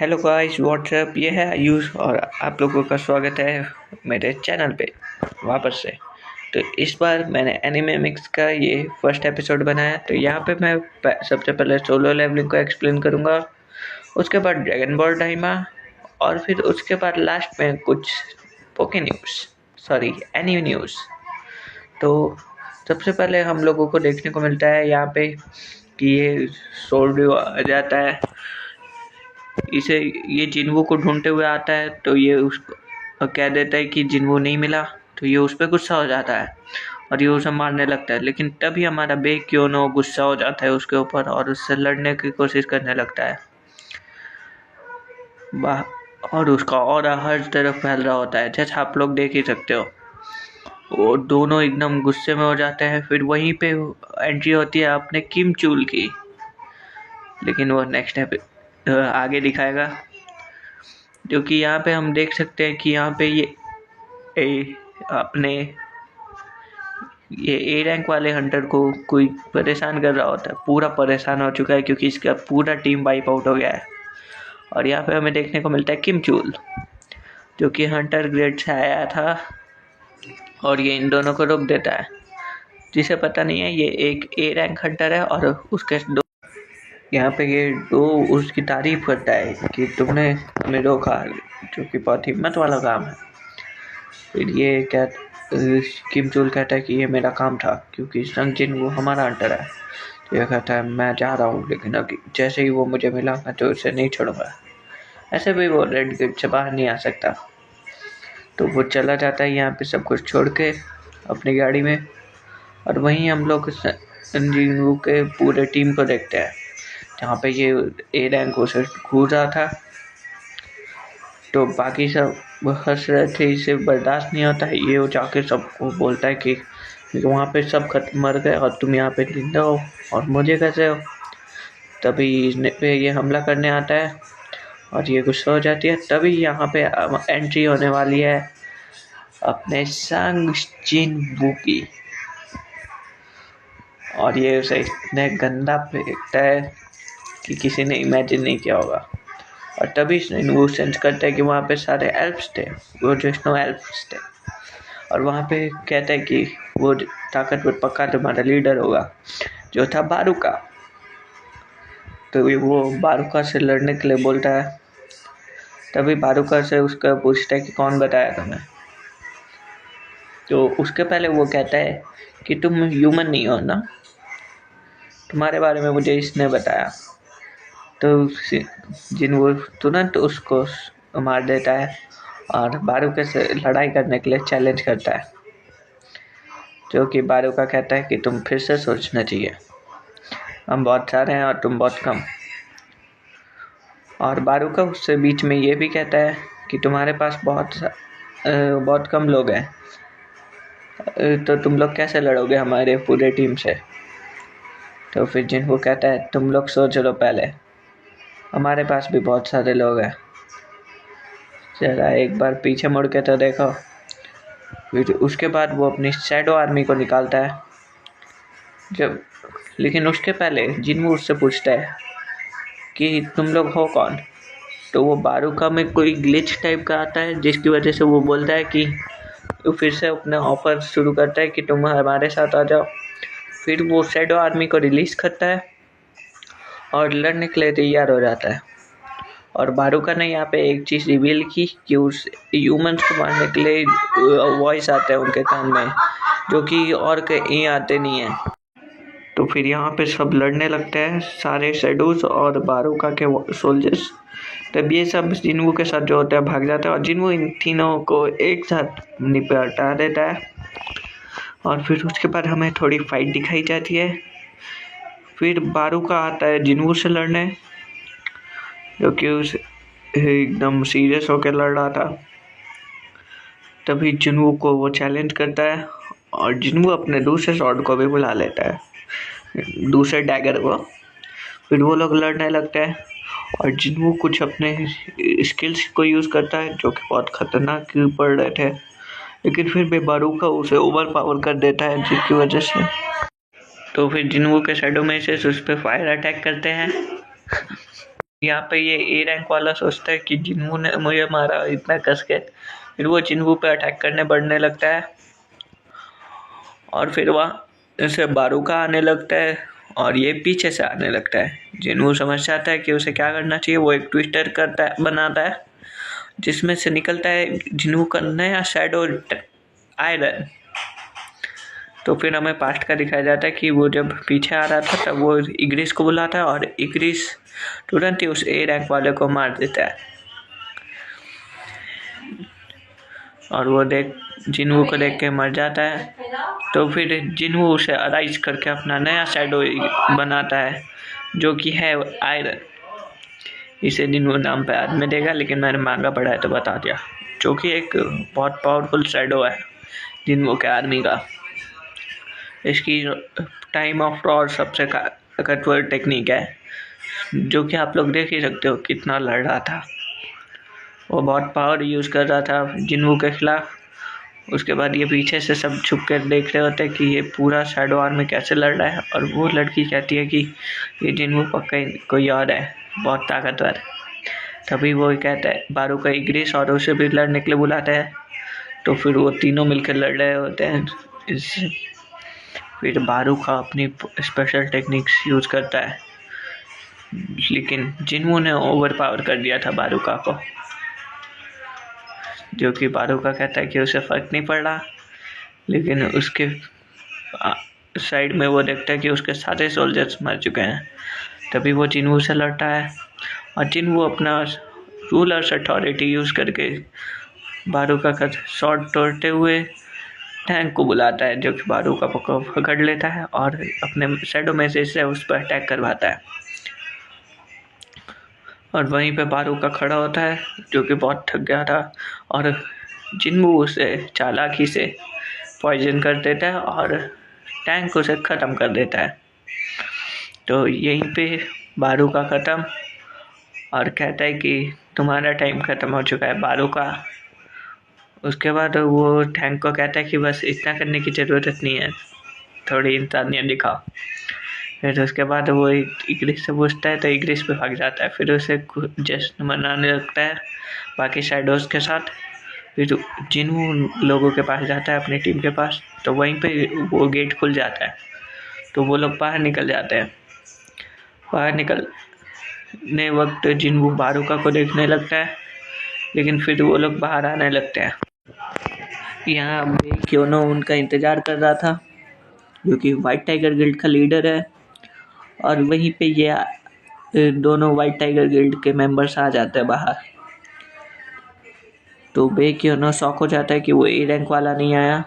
Hello guys WhatsApp, ये है आयुष और आप लोगों का स्वागत है मेरे चैनल पे वापस से। तो इस बार मैंने एनिमे मिक्स का ये फर्स्ट एपिसोड बनाया। तो यहाँ पे मैं सबसे पहले सोलो लेवलिंग को एक्सप्लेन करूँगा, उसके बाद ड्रैगन बॉल डाइमा, और फिर उसके बाद लास्ट में कुछ पोके एनीमे न्यूज़। तो सबसे पहले हम लोगों को देखने को मिलता है यहाँ पे कि ये सोल्डियो आ जाता है, इसे ये जिन्वू को ढूंढते हुए आता है। तो ये उसको कह देता है कि जिन्वू नहीं मिला, तो ये उस पर गुस्सा हो जाता है और ये उसे मारने लगता है। लेकिन तभी हमारा बेक्योनो गुस्सा हो जाता है उसके ऊपर और उससे लड़ने की कोशिश करने लगता है। और उसका ऑरा हर तरफ फैल रहा होता है, जैसा आप लोग देख ही सकते हो। वो दोनों एकदम गुस्से में हो जाते हैं। फिर वहीं पे एंट्री होती है अपने किम चूल की, लेकिन वो नेक्स्ट आगे दिखाएगा। क्योंकि यहाँ पे हम देख सकते हैं कि यहाँ पे ये ए रैंक वाले हंटर को कोई परेशान कर रहा होता है। पूरा परेशान हो चुका है क्योंकि इसका पूरा टीम वाइप आउट हो गया है। और यहाँ पे हमें देखने को मिलता है किम चूल, जो कि हंटर ग्रेड से आया था, और ये इन दोनों को रोक देता है। जिसे पता नहीं है ये एक ए रैंक हंटर है और उसके यहाँ पे ये दो उसकी तारीफ करता है कि तुमने हमें रोका, जो कि बहुत हिम्मत वाला काम है। फिर ये किम चूल कहता है कि ये मेरा काम था क्योंकि संगजिन वो हमारा हंटर है। तो ये कहता है मैं जा रहा हूँ, लेकिन अभी जैसे ही वो मुझे मिला मैं तो उसे नहीं छोड़ूंगा। ऐसे भी वो रेड गेट से बाहर नहीं आ सकता। तो वो चला जाता है यहाँ पे सब कुछ छोड़ के अपनी गाड़ी में। और वहीं हम लोग संजीव के पूरे टीम को देखते हैं, जहाँ पे ये ए रैंक उसे घूर रहा था। तो बाकी सब हंस रहे थे, इसे बर्दाश्त नहीं होता है। ये जाके सबको बोलता है कि वहाँ पे सब मर गए और तुम यहाँ पे जिंदा हो और मुझे कैसे हो। तभी ये हमला करने आता है और ये गुस्सा हो जाती है। तभी यहाँ पे एंट्री होने वाली है अपने संगजिन की, और ये उसे इतने गंदा फेंकता है कि किसी ने इमेजिन नहीं किया होगा। और तभी वो सेंस करता है कि वहाँ पे सारे एल्फ्स थे, वो जो स्नो एल्फ्स थे। और वहाँ पे कहता है कि वो ताकतवर पक्का तुम्हारा लीडर होगा, जो था बारूका। तो वो बारूका से लड़ने के लिए बोलता है। तभी बारूका से उसका पूछता है कि कौन बताया तुम्हें। तो उसके पहले वो कहता है कि तुम ह्यूमन नहीं हो ना, तुम्हारे बारे में मुझे इसने बताया। तो जिन्वू तुरंत उसको मार देता है और बारूका से लड़ाई करने के लिए चैलेंज करता है, जो कि बारूका कहता है कि तुम फिर से सोचना चाहिए, हम बहुत सारे हैं और तुम बहुत कम। और बारूका उससे बीच में ये भी कहता है कि तुम्हारे पास बहुत कम लोग हैं, तो तुम लोग कैसे लड़ोगे हमारे पूरे टीम से। तो फिर जिन्वू कहता है तुम लोग सोच लो पहले, हमारे पास भी बहुत सारे लोग हैं, जरा एक बार पीछे मुड़ के तो देखो। फिर उसके बाद वो अपनी शैडो आर्मी को निकालता है। लेकिन उसके पहले जिन्वू उससे पूछता है कि तुम लोग हो कौन। तो वो बारूका में कोई ग्लिच टाइप का आता है, जिसकी वजह से वो बोलता है कि तो फिर से अपना ऑफर शुरू करता है कि तुम हमारे साथ आ जाओ। फिर वो शैडो आर्मी को रिलीज करता है और लड़ने के लिए तैयार हो जाता है। और बारूका ने यहाँ पे एक चीज़ रिवील की कि उस ह्यूमंस को मारने के लिए वॉइस आते हैं उनके कान में, जो कि और कहीं आते नहीं हैं। तो फिर यहाँ पे सब लड़ने लगते हैं, सारे शैडोज और बारूका के सोल्जर्स। तब ये सब जिन्वू के साथ जो होता है भाग जाता है और जिन्वू इन तीनों को एक साथ निपटा देता है। और फिर उसके बाद हमें थोड़ी फाइट दिखाई जाती है। फिर बारूका आता है जिन्वू से लड़ने, जो कि उस एकदम सीरियस होकर लड़ रहा था। तभी जिन्वू को वो चैलेंज करता है और जिन्वू अपने दूसरे शॉट को भी बुला लेता है, दूसरे डैगर को। फिर वो लोग लड़ने लगते हैं और जिन्वू कुछ अपने स्किल्स को यूज़ करता है, जो कि बहुत खतरनाक पड़ रहे थे। लेकिन फिर भी बारूका उसे ओवर पावर कर देता है, जिसकी वजह से तो फिर जिन्वू के शैडो में से उस पर फायर अटैक करते हैं। यहाँ पे ये ए रैंक वाला सोचता है कि जिन्हों ने मुझे मारा इतना कस के, फिर वो जिन्हों पे अटैक करने बढ़ने लगता है और फिर वहाँ से बारूका आने लगता है और ये पीछे से आने लगता है। जिन्हों समझ जाता है कि उसे क्या करना चाहिए, वो एक ट्विस्टर करता है, बनाता है, जिसमें से निकलता है जिन्हों का नया शैडो आयरन। तो फिर हमें पास्ट का दिखाया जाता है कि वो जब पीछे आ रहा था तब वो इग्रिस को बुलाता है और इग्रिस तुरंत ही उस ए रैंक वाले को मार देता है और वो जिन्हों को देख के मर जाता है। तो फिर जिन्हों उसे अराइज करके अपना नया शैडो बनाता है जो कि है आयरन। इसे जिन्हों नाम पे आज में देगा, लेकिन मैंने मांगा पढ़ा है तो बता दिया, जो कि एक बहुत पावरफुल शैडो है जिन्हों के आर्मी का। इसकी टाइम ऑफ रॉर सबसे ताकतवर टेक्निक है, जो कि आप लोग देख ही सकते हो कितना लड़ रहा था। वो बहुत पावर यूज़ कर रहा था जिन्हों के खिलाफ। उसके बाद ये पीछे से सब छुप कर देख रहे होते हैं कि ये पूरा शैडो आर्मी कैसे लड़ रहा है। और वो लड़की कहती है कि ये जिन्हों पक्का कोई और है, बहुत ताकतवर। तभी वो कहता है बारूका इग्रिस और उसे भी लड़ने के लिए बुलाता है। तो फिर वो तीनों मिलकर लड़ रहे होते हैं। फिर बारूका अपनी स्पेशल टेक्निक्स यूज़ करता है, लेकिन जिन्हों ने ओवर पावर कर दिया था बारूका को, जो कि बारूका कहता है कि उसे फ़र्क नहीं पड़ रहा। लेकिन उसके साइड में वो देखता है कि उसके सारे सोल्जर्स मर चुके हैं। तभी वो जिन्हों से लड़ता है और जिन्हों अपना रूलर्स अथॉरिटी यूज़ करके बारूका का शॉट तोड़ते हुए टैंक को बुलाता है, जो कि बारूका को पकड़ लेता है और अपने शैडो मैसेज से उस पर अटैक करवाता है। और वहीं पे बारूका खड़ा होता है, जो कि बहुत थक गया था, और जिन्हों उसे चालाकी से पॉइजन कर देता है और टैंक उसे ख़त्म कर देता है। तो यहीं पे बारूका ख़त्म और कहता है कि तुम्हारा टाइम ख़त्म हो चुका है बारूका। उसके बाद वो टैंक को कहता है कि बस इतना करने की ज़रूरत नहीं है, थोड़ी इंसानियत दिखाओ। फिर उसके बाद वो इग्रिस से पूछता है तो इग्रिस पे भाग जाता है। फिर उसे जश्न मनाने लगता है बाकी शैडोज़ के साथ। फिर जिन्हों लोगों के पास जाता है अपनी टीम के पास, तो वहीं पे वो गेट खुल जाता है। तो वो लोग बाहर निकल जाते हैं। बाहर निकलने वक्त जिन्हों बारूका को देखने लगता है, लेकिन फिर वो लोग बाहर आने लगते हैं। यहाँ बेक्योनो उनका इंतज़ार कर रहा था, जो कि वाइट टाइगर गिल्ड का लीडर है। और वहीं पे ये दोनों वाइट टाइगर गिल्ड के मेंबर्स आ जाते हैं बाहर। तो बेक्योनो शॉक हो जाता है कि वो ए रैंक वाला नहीं आया,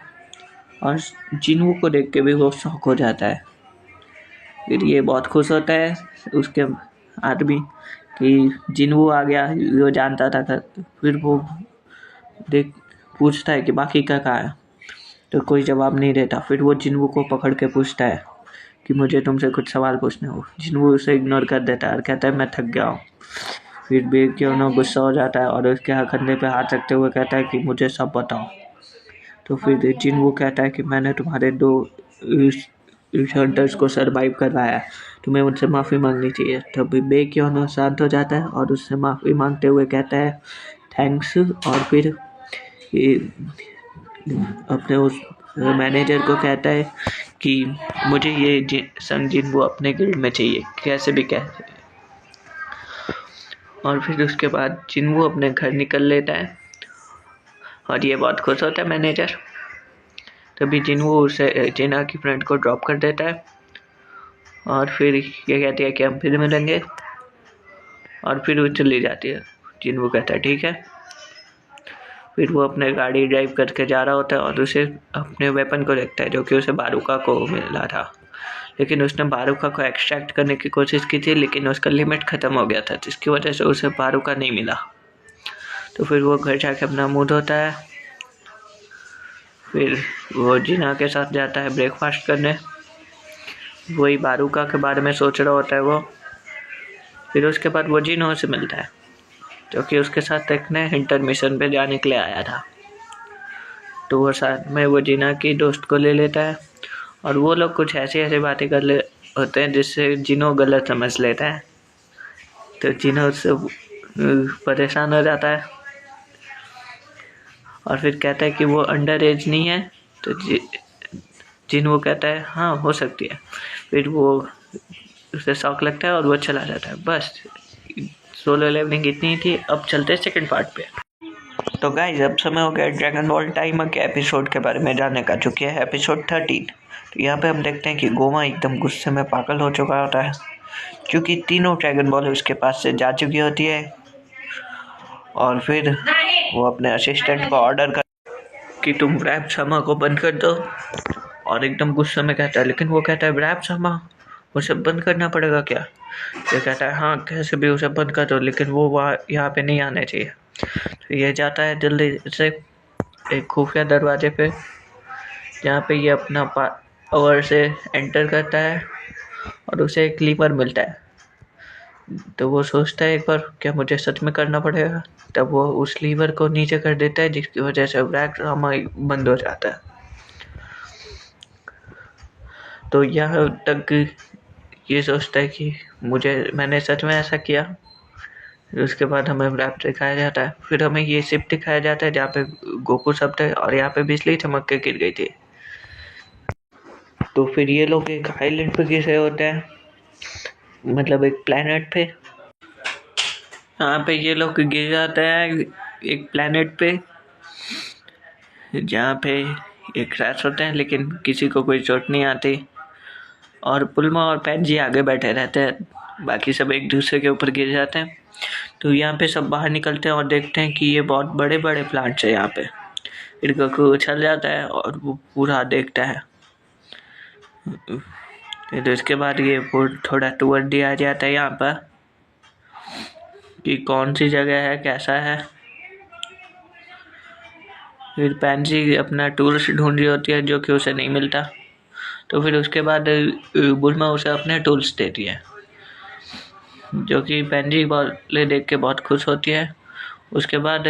और जिन्हों को देख के भी वो शॉक हो जाता है। फिर ये बहुत खुश होता है उसके आदमी कि जिन्हों आ गया, वो जानता था। फिर वो पूछता है कि बाकी का कहाँ है, तो कोई जवाब नहीं देता। फिर वो जिन्हों को पकड़ के पूछता है कि मुझे तुमसे कुछ सवाल पूछने हो। जिन्हों उसे इग्नोर कर देता है और कहता है मैं थक गया हूँ। फिर बेक्योनो गुस्सा हो जाता है और उसके कंधे पे हाथ रखते हुए कहता है कि मुझे सब बताओ। तो फिर जिन्हों कहता है कि मैंने तुम्हारे 2 हंटर्स को सरवाइव करवाया, तुम्हें मुझसे माफ़ी मांगनी चाहिए। तभी बेक्योनो शांत हो जाता है और उससे माफ़ी मांगते हुए कहता है थैंक्स। और फिर अपने उस मैनेजर को कहता है कि मुझे ये सन जिन्हों अपने गिल्ड में चाहिए, कैसे भी कैसे। और फिर उसके बाद जिन्हों अपने घर निकल लेता है और ये बहुत खुश होता है मैनेजर। तभी जिन्हों उसे जेना की फ्रेंड को ड्रॉप कर देता है और फिर ये कहती है कि हम फिर मिलेंगे, और फिर वो चली जाती है। जिन्हों कहता है ठीक है। फिर वो अपने गाड़ी ड्राइव करके जा रहा होता है और उसे अपने वेपन को देखता है, जो कि उसे बारूका को मिला था। लेकिन उसने बारूका को एक्सट्रैक्ट करने की कोशिश की थी, लेकिन उसका लिमिट ख़त्म हो गया था, जिसकी वजह से उसे बारूका नहीं मिला। तो फिर वो घर जाके अपना मुंह धोता है। फिर वो जिना के साथ जाता है ब्रेकफास्ट करने। वही बारूका के बारे में सोच रहा होता है वो। फिर उसके बाद वो जिनो से मिलता है, जो कि उसके साथ एक नए इंटर मिशन पे जाने के लिए आया था। तो वो साथ में वो जिना की दोस्त को ले लेता है और वो लोग कुछ ऐसी बातें कर ले होते हैं जिससे जिनो गलत समझ लेता है। तो जिन उससे परेशान हो जाता है और फिर कहता है कि वो अंडर एज नहीं है। तो जिन वो कहता है हाँ हो सकती है। फिर वो उसे शौक लगता है और वो चला जाता है। बस सोलो लेवलिंग इतनी ही थी। अब चलते हैं सेकंड पार्ट पे। तो गाइस अब समय हो गया ड्रैगन बॉल टाइमर के एपिसोड के बारे में जानने का, जो कि है एपिसोड 13। तो यहाँ पे हम देखते हैं कि गोमा एकदम गुस्से में पागल हो चुका होता है, क्योंकि तीनों ड्रैगन बॉल उसके पास से जा चुकी होती है। और फिर वो अपने असिस्टेंट को ऑर्डर कर कि तुम रैप शर्मा को बंद कर दो, और एकदम गुस्से में कहता है। लेकिन वो कहता है रैप शर्मा उसे बंद करना पड़ेगा क्या? ये कहता है हाँ कैसे भी उसे बंद कर दो, लेकिन वो वहाँ यहाँ पे नहीं आने चाहिए। तो ये जाता है जल्दी से एक खुफिया दरवाजे पे, जहाँ पे ये अपना पावर से एंटर करता है और उसे एक लीवर मिलता है। तो वो सोचता है एक बार क्या मुझे सच में करना पड़ेगा। तब वो उस लीवर को नीचे कर देता है, जिसकी वजह से रैप शर्मा बंद हो जाता है। तो यहाँ तक ये सोचता है कि मैंने सच में ऐसा किया। उसके बाद हमें रैप दिखाया जाता है। फिर हमें ये शिप दिखाया जाता है जहाँ पे गोकू सब थे और यहाँ पे बिजली चमक के गिर गई थी। तो फिर ये लोग एक आइलैंड पे गिर रहे होते हैं, मतलब एक प्लेनेट पे। यहाँ पे ये लोग गिर जाते हैं एक प्लेनेट पे, जहाँ पे एक क्रैश होते हैं, लेकिन किसी को कोई चोट नहीं आती। और पुलमा और पैंजी आगे बैठे रहते हैं, बाकी सब एक दूसरे के ऊपर गिर जाते हैं। तो यहाँ पे सब बाहर निकलते हैं और देखते हैं कि ये बहुत बड़े बड़े प्लांट्स है यहाँ पे। फिर गोकू उछल जाता है और वो पूरा देखता है। फिर उसके बाद ये थोड़ा टूर दिया जाता है यहाँ पर कि कौन सी जगह है, कैसा है। फिर पैंजी अपना टूल्स ढूंढ रही होती है, जो कि उसे नहीं मिलता। तो फिर उसके बाद बुलमा उसे अपने टूल्स देती है, जो कि पैंजी वाले देख के बहुत खुश होती है। उसके बाद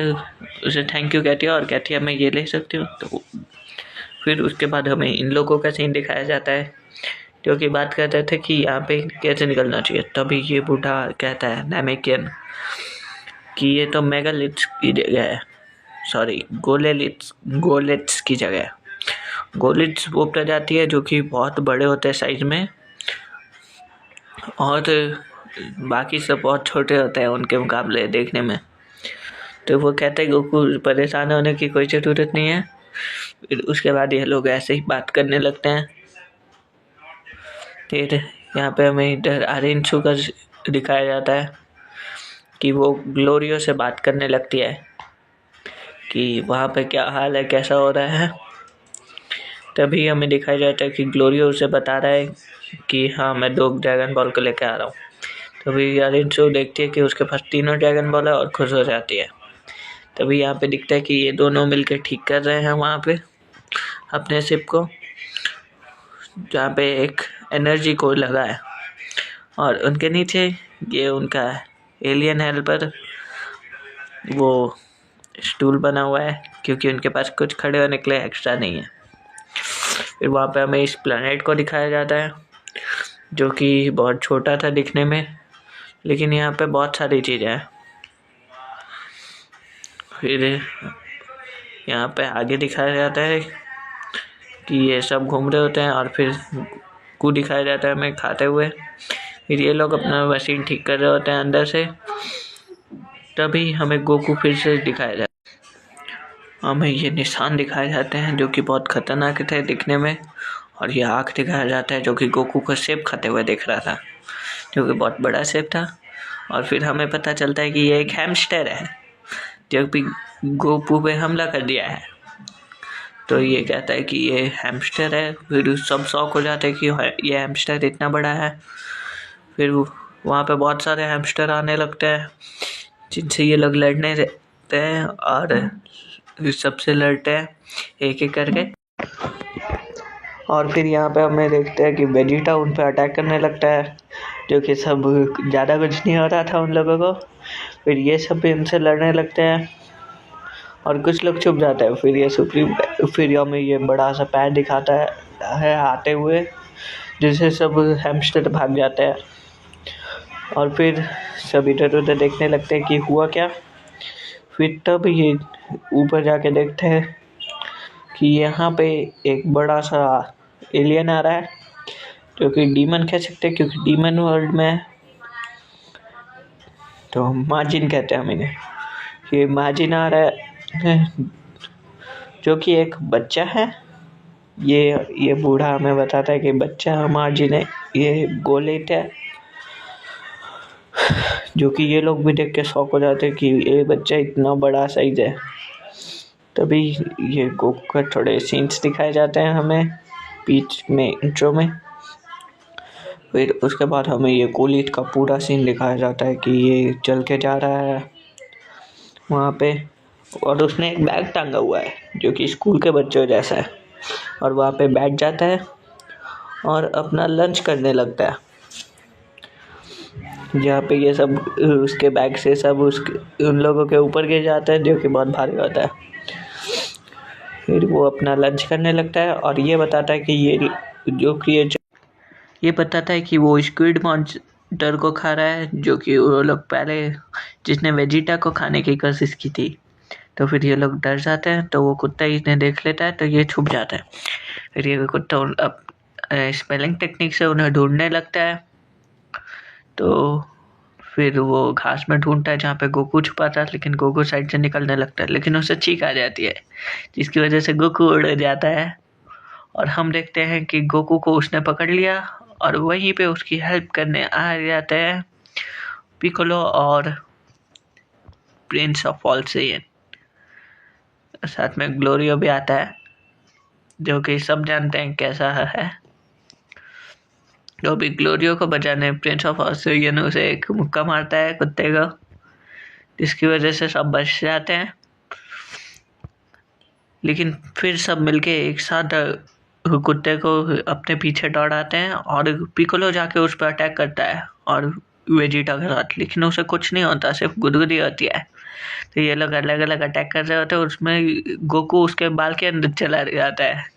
उसे थैंक यू कहती है और कहती है मैं ये ले सकती हूँ। तो फिर उसके बाद हमें इन लोगों का सीन दिखाया जाता है, जो कि बात करते थे कि यहाँ पे कैसे निकलना चाहिए। तभी ये बूढ़ा कहता है नामेकियन कि ये तो मेगालिथ्स की जगह है, सॉरी गोलेट्स की जगह है। गोलिट्स वो प्रजाति है जो कि बहुत बड़े होते हैं साइज में, और बाकी सब बहुत छोटे होते हैं उनके मुकाबले देखने में। तो वो कहते हैं गोकू परेशान होने की कोई ज़रूरत नहीं है। फिर उसके बाद ये लोग ऐसे ही बात करने लगते हैं। फिर यहाँ पे हमें इधर आरिंशु का दिखाया जाता है कि वो ग्लोरियो से बात करने लगती है कि वहाँ पे क्या हाल है, कैसा हो रहा है। तभी हमें दिखाया जाता है कि ग्लोरियो उसे बता रहा है कि हाँ मैं 2 ड्रैगन बॉल को लेकर आ रहा हूँ। तभी आरिंशु देखती है कि उसके पास 3 ड्रैगन बॉल है और खुश हो जाती है। तभी यहाँ पे दिखता है कि ये दोनों मिलकर ठीक कर रहे हैं वहाँ पे अपने शिप को, जहाँ पे एक एनर्जी को लगा है। और उनके नीचे ये उनका एलियन हेल्पर वो स्टूल बना हुआ है, क्योंकि उनके पास कुछ खड़े होने के लिए एक्स्ट्रा नहीं है। फिर वहाँ पे हमें इस प्लैनेट को दिखाया जाता है, जो कि बहुत छोटा था दिखने में, लेकिन यहाँ पे बहुत सारी चीज़ें हैं। फिर यहाँ पे आगे दिखाया जाता है कि ये सब घूम रहे होते हैं, और फिर को दिखाया जाता है हमें खाते हुए। फिर ये लोग अपना मशीन ठीक कर रहे होते हैं अंदर से। तभी हमें गोकू फिर से दिखाया जाता है। हमें ये निशान दिखाए जाते हैं जो कि बहुत खतरनाक थे दिखने में, और ये आँख दिखाया जाता है जो कि गोकू को सेब खाते हुए दिख रहा था, जो कि बहुत बड़ा सेब था। और फिर हमें पता चलता है कि ये एक हैमस्टर है जो कि गोकू पे हमला कर दिया है। तो ये कहता है कि ये हैमस्टर है। फिर सब शौक हो जाते हैं कि ये हैमस्टर इतना बड़ा है। फिर वहाँ पे बहुत सारे हैमस्टर आने लगते हैं, जिनसे ये लोग लड़ने रहते हैं, और सबसे लड़ते हैं एक एक करके। और फिर यहाँ पे हमें देखते हैं कि वेजिटा उन पे अटैक करने लगता है, जो कि सब ज़्यादा कुछ नहीं होता था उन लोगों को। फिर ये सब भी उनसे लड़ने लगते हैं और कुछ लोग छुप जाते हैं। फिर हमें ये बड़ा सा पैर दिखाता है आते हुए, जिससे सब हैमस्टर भाग जाते हैं। और फिर सब इधर उधर देखने लगते हैं कि हुआ क्या। फिर तब ये ऊपर जाके देखते हैं कि यहाँ पे एक बड़ा सा एलियन आ रहा है, जो कि डीमन कह सकते हैं, क्योंकि डीमन वर्ल्ड में तो मार्जिन कहते हैं हम इन्हें। ये मार्जिन आ रहा है, जो कि एक बच्चा है। ये बूढ़ा हमें बताता है कि बच्चा मार्जिन है, ये गोलेट है। जो कि ये लोग भी देख के शॉक हो जाते हैं कि ये बच्चा इतना बड़ा साइज है। तभी ये गोकू के थोड़े सीन्स दिखाए जाते हैं हमें बीच में इंट्रो में। फिर उसके बाद हमें ये गोलेट का पूरा सीन दिखाया जाता है कि ये चल के जा रहा है वहाँ पे, और उसने एक बैग टांगा हुआ है जो कि स्कूल के बच्चों जैसा है, और वहाँ पे बैठ जाता है और अपना लंच करने लगता है, जहाँ पे ये सब उसके बैग से सब उसके उन लोगों के ऊपर गिर जाता है, जो कि बहुत भारी होता है। फिर वो अपना लंच करने लगता है और ये बताता है कि ये बताता है कि वो स्क्विड मॉन्स्टर को खा रहा है, जो कि वो लोग पहले जिसने वेजिटा को खाने की कोशिश की थी। तो फिर ये लोग डर जाते हैं, तो वो कुत्ता इन्हें देख लेता है, तो ये छुप जाता है। फिर ये कुत्ता अब स्पेलिंग टेक्निक से उन्हें ढूंढने लगता है। तो फिर वो घास में ढूंढता है जहाँ पे गोकू छुपा था, लेकिन गोकू साइड से निकलने लगता है, लेकिन उसे चीख आ जाती है, जिसकी वजह से गोकू उड़ जाता है। और हम देखते हैं कि गोकू को उसने पकड़ लिया, और वहीं पे उसकी हेल्प करने आ जाते हैं पिकोलो और प्रिंस ऑफ ऑल सेयन। साथ में ग्लोरियो भी आता है, जो कि सब जानते हैं कैसा है। तो भी ग्लोरियो को बचाने प्रिंस ऑफ ऑल सेयन उसे एक मुक्का मारता है कुत्ते को, जिसकी वजह से सब बच जाते हैं। लेकिन फिर सब मिलके एक साथ कुत्ते को अपने पीछे दौड़ाते हैं, और पिकोलो जाके उस पर अटैक करता है और वेजिटा के साथ, लेकिन उसे कुछ नहीं होता, सिर्फ गुदगुदी होती है। तो ये लोग अलग अलग अटैक कर रहे होते हैं, उसमें गोकू उसके बाल के अंदर चला जाता है।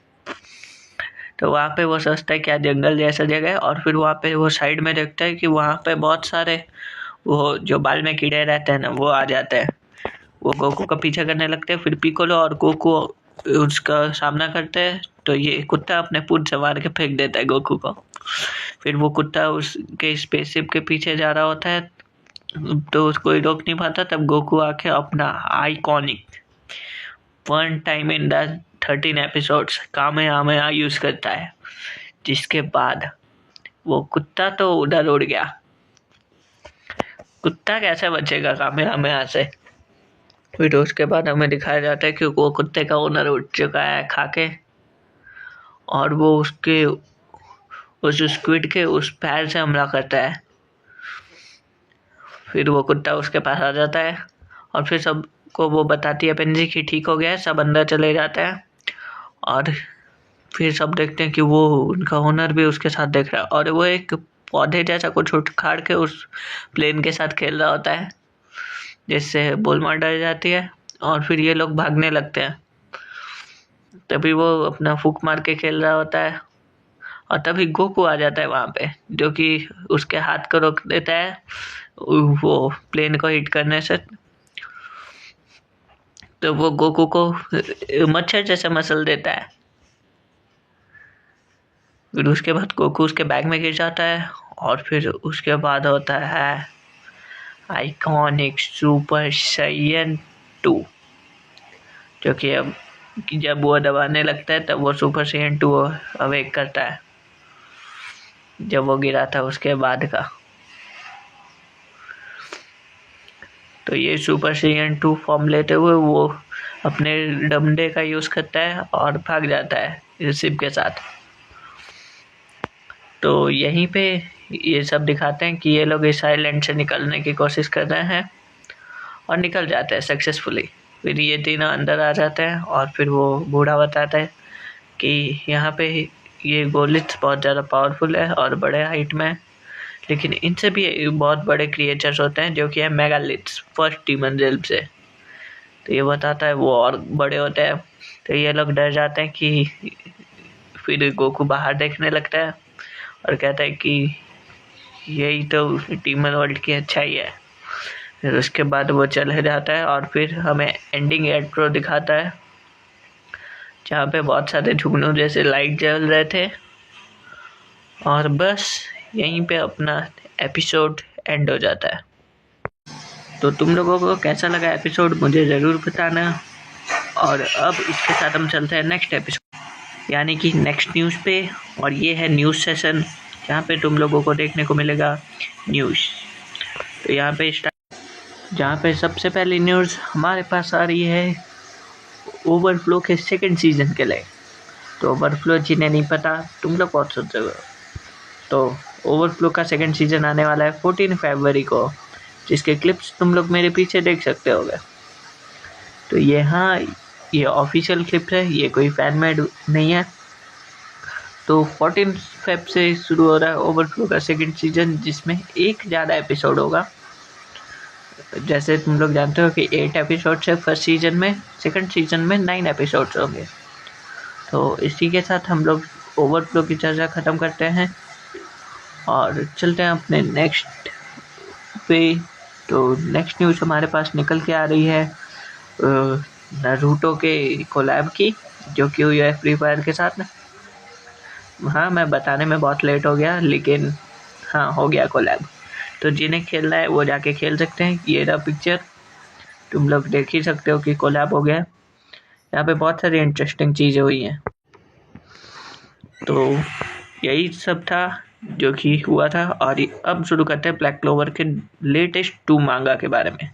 तो वहाँ पे वो सोचता है क्या जंगल जैसा जगह है, और फिर वहाँ पे वो साइड में देखता है कि वहाँ पे बहुत सारे वो जो बाल में कीड़े रहते हैं ना, वो आ जाते हैं। वो गोकू का पीछा करने लगते हैं। फिर पिकोलो और गोकू उसका सामना करते हैं, तो ये कुत्ता अपने पूंछ से मार के फेंक देता है गोकू को। फिर वो कुत्ता उसके स्पेसशिप के पीछे जा रहा होता है, तो उसको रोक नहीं पाता। तब गोकू आके अपना iconic one time in the 13 episodes Kamehameha use करता है, जिसके बाद वो कुत्ता तो उधर उड़ गया। कुत्ता कैसे बचेगा कामेहामेहा से। फिर उसके बाद हमें दिखाया जाता है कि वो कुत्ते का ओनर उठ चुका है खा के, और वो उसके उस स्क्विड के उस पैर से हमला करता है। फिर वो कुत्ता उसके पास आ जाता है, और फिर सबको वो बताती है पेंजी कि ठीक हो गया है। सब अंदर चले जाते हैं, और फिर सब देखते हैं कि वो उनका ओनर भी उसके साथ देख रहा है, और वो एक पौधे जैसा कुछ उखाड़ के उस प्लेन के साथ खेल रहा होता है, जिससे बुलमा डर जाती है, और फिर ये लोग भागने लगते हैं। तभी वो अपना फूक मार के खेल रहा होता है, और तभी गोकू आ जाता है वहाँ पे, जो कि उसके हाथ को रोक देता है वो प्लेन को हिट करने से। तो वो गोकू को मच्छर जैसे मसल देता है। फिर उसके बाद गोकू उसके बैग में गिर जाता है, और फिर उसके बाद होता है आइकॉनिक सुपर साइयन 2, जो कि अब जब वो दबाने लगता है तब वो सुपर साइयन 2 अवेक करता है, जब वो गिरा था उसके बाद का। तो ये सुपर साइयन 2 फॉर्म लेते हुए वो अपने डंडे का यूज़ करता है और भाग जाता है शिप के साथ। तो यहीं पे ये सब दिखाते हैं कि ये लोग इस आइलैंड से निकलने की कोशिश कर रहे हैं, और निकल जाते हैं सक्सेसफुली। फिर ये तीनों अंदर आ जाते हैं, और फिर वो बूढ़ा बताता है कि यहाँ पे ये गोलिट्स बहुत ज़्यादा पावरफुल है और बड़े हाइट में, लेकिन इनसे भी बहुत बड़े क्रिएचर्स होते हैं, जो कि है मेगालिथ्स फर्स्ट डीमन रिल्म से। तो ये बताता है वो और बड़े होते हैं। तो ये लोग डर जाते हैं कि फिर गोकू बाहर देखने लगता है और कहता है कि यही तो डीमन वर्ल्ड की अच्छाई है। फिर उसके बाद वो चले जाता है और फिर हमें एंडिंग इंट्रो दिखाता है, जहाँ पे बहुत सारे जुगनू जैसे लाइट जल रहे थे। और बस यहीं पे अपना एपिसोड एंड हो जाता है। तो तुम लोगों को कैसा लगा एपिसोड मुझे ज़रूर बताना। और अब इसके साथ हम चलते हैं नेक्स्ट एपिसोड, यानी कि नेक्स्ट न्यूज़ पे। और ये है न्यूज़ सेशन, जहाँ पे तुम लोगों को देखने को मिलेगा न्यूज़। तो यहाँ पे जहाँ पे सबसे पहली न्यूज़ हमारे पास आ रही है ओवरफ्लो के सेकंड सीज़न के लिए। तो ओवरफ्लो जिन्हें नहीं पता, तुम लोग बहुत सोच रहे हो, तो ओवरफ्लो का सेकंड सीज़न आने वाला है 14 फरवरी को, जिसके क्लिप्स तुम लोग मेरे पीछे देख सकते होगे। तो ये ऑफिशियल क्लिप है, ये कोई फैन मेड नहीं है। तो 14 फेब से शुरू हो रहा है ओवरफ्लो का सेकंड सीज़न, जिसमें एक ज़्यादा एपिसोड होगा। जैसे तुम लोग जानते हो कि 8 एपिसोड है फर्स्ट सीज़न में, सेकंड सीज़न में 9 एपिसोड्स होंगे। तो इसी के साथ हम लोग ओवरफ्लो की चर्चा ख़त्म करते हैं और चलते हैं अपने नेक्स्ट पे। तो नेक्स्ट न्यूज़ हमारे पास निकल के आ रही है नारुतो के कोलैब की, जो कि हुई है फ्री फायर के साथ। हाँ, मैं बताने में बहुत लेट हो गया, लेकिन हाँ, हो गया कोलैब। तो जिन्हें खेलना है वो जाके खेल सकते हैं। ये रहा पिक्चर, तुम लोग देख ही सकते हो कि कोलैब हो गया। यहाँ पे बहुत सारी इंटरेस्टिंग चीज़ें हुई हैं। तो यही सब था जो कि हुआ था। और अब शुरू करते हैं ब्लैक क्लोवर के लेटेस्ट 2 मांगा के बारे में।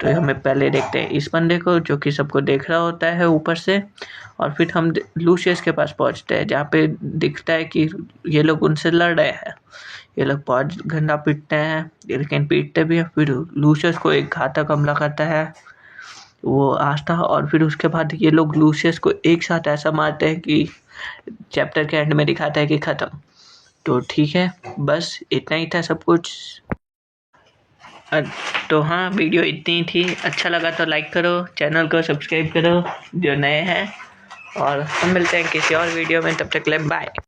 तो हमें पहले देखते हैं इस बंदे को, जो कि सबको देख रहा होता है ऊपर से, और फिर हम लूशियस के पास पहुंचते हैं, जहाँ पे दिखता है कि ये लोग उनसे लड़ रहे हैं। ये लोग बहुत गंदा पीटते हैं, लेकिन पीटते भी हैं। फिर लूशियस को एक घातक हमला करता है वो आस्था, और फिर उसके बाद ये लोग लूशियस को एक साथ ऐसा मारते हैं कि चैप्टर के एंड में दिखाता है कि ख़त्म। तो ठीक है, बस इतना ही था सब कुछ। तो हाँ, वीडियो इतनी ही थी। अच्छा लगा तो लाइक करो, चैनल को सब्सक्राइब करो जो नए हैं, और हम मिलते हैं किसी और वीडियो में। तब तक के लिए बाय।